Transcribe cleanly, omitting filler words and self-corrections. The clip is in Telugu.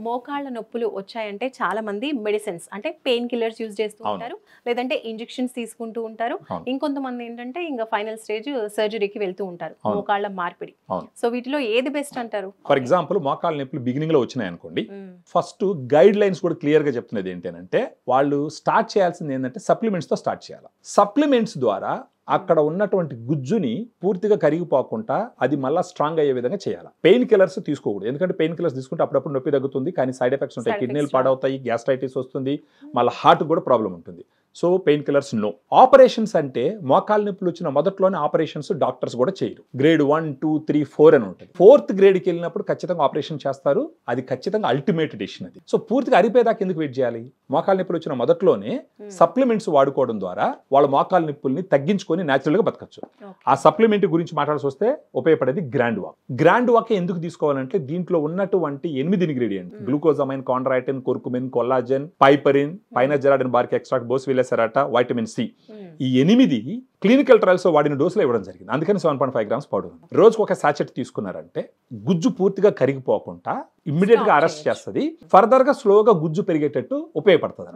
మోకాళ్ళ నొప్పులు వచ్చాయంటే చాలా మంది మెడిసిన్స్ అంటే పెయిన్ కిల్లర్స్ యూజ్ చేస్తూ ఉంటారు, లేదంటే ఇంజెక్షన్స్ తీసుకుంటూ ఉంటారు. ఇంకొంతమంది ఏంటంటే ఇంకా ఫైనల్ స్టేజ్ సర్జరీకి వెళ్తూ ఉంటారు, మోకాళ్ళ మార్పిడి. సో వీటిలో ఏది బెస్ట్ అంటారు? ఫర్ ఎగ్జాంపుల్ మోకాళ్ళ నొప్పులు బిగినింగ్ లో వచ్చినాయి అనుకోండి, ఫస్ట్ గైడ్ లైన్స్ కూడా క్లియర్ గా చెప్తున్నది ఏంటంటే వాళ్ళు స్టార్ట్ చేయాల్సింది ఏంటంటే సప్లిమెంట్స్ తో స్టార్ట్ చేయాలి. సప్లిమెంట్స్ ద్వారా అక్కడ ఉన్నటువంటి గుజ్జుని పూర్తిగా కరిగిపోకుండా అది మళ్ళీ స్ట్రాంగ్ అయ్యే విధంగా చేయాలి. పెయిన్ కిల్లర్స్ తీసుకోకూడదు, ఎందుకంటే పెయిన్ కిల్లర్స్ తీసుకుంటే అప్పుడప్పుడు నొప్పి తగ్గుతుంది, కానీ సైడ్ ఎఫెక్ట్స్ ఉంటాయి. కిడ్నీలు పాడవుతాయి, గ్యాస్ట్రైటిస్ వస్తుంది, మళ్ళీ హార్ట్ కూడా ప్రాబ్లం ఉంటుంది. So pain killers no. Operations అంటే మోకాళ్ళ నొప్పులు వచ్చిన మొదట్లోనే ఆపరేషన్స్ డాక్టర్స్ కూడా చేయరు. గ్రేడ్ 1, 2, 3, 4 అని ఉంటుంది. 4th గ్రేడ్కి వెళ్ళినప్పుడు ఖచ్చితంగా ఆపరేషన్ చేస్తారు. అది ఖచ్చితంగా అల్టిమేట్ డిసిషన్. అది సో పూర్తిగా అరిపోయేదాకా ఎందుకు వెయిట్ చేయాలి? మోకాళ్ళ నొప్పులు వచ్చిన మొదట్లోనే సప్లిమెంట్స్ వాడుకోవడం ద్వారా వాళ్ళ మోకాళ్ళ నొప్పుల్ని తగ్గించుకొని న్యాచురల్ గా బతకచ్చు. ఆ సప్లిమెంట్ గురించి మాట్లాడాల్సి వస్తే ఉపయోగపడేది గ్రాండ్ వాక్. గ్రాండ్ వాక్ ఎందుకు తీసుకోవాలంటే దీంట్లో ఉన్నటువంటి 8 ingredient glucosamine, chondroitin, curcumin, collagen, piperine, పైనజెరాడిన్ bark extract, boswellia serrata, vitamin C, ఈ 8 క్లినికల్ ట్రయల్స్ వాడిన డోసులో ఇవ్వడం జరిగింది. అందుకని 7.5 grams పౌడర్. రోజుకు ఒక సాచెట్ తీసుకున్నారంటే గుజ్జు పూర్తిగా కరిగిపోకుండా ఇమ్మీడియట్ గా అరెస్ట్ చేస్తుంది, ఫర్దర్ గా స్లోగా గుజ్జు పెరిగేటట్టు ఉపయోగపడుతుంది.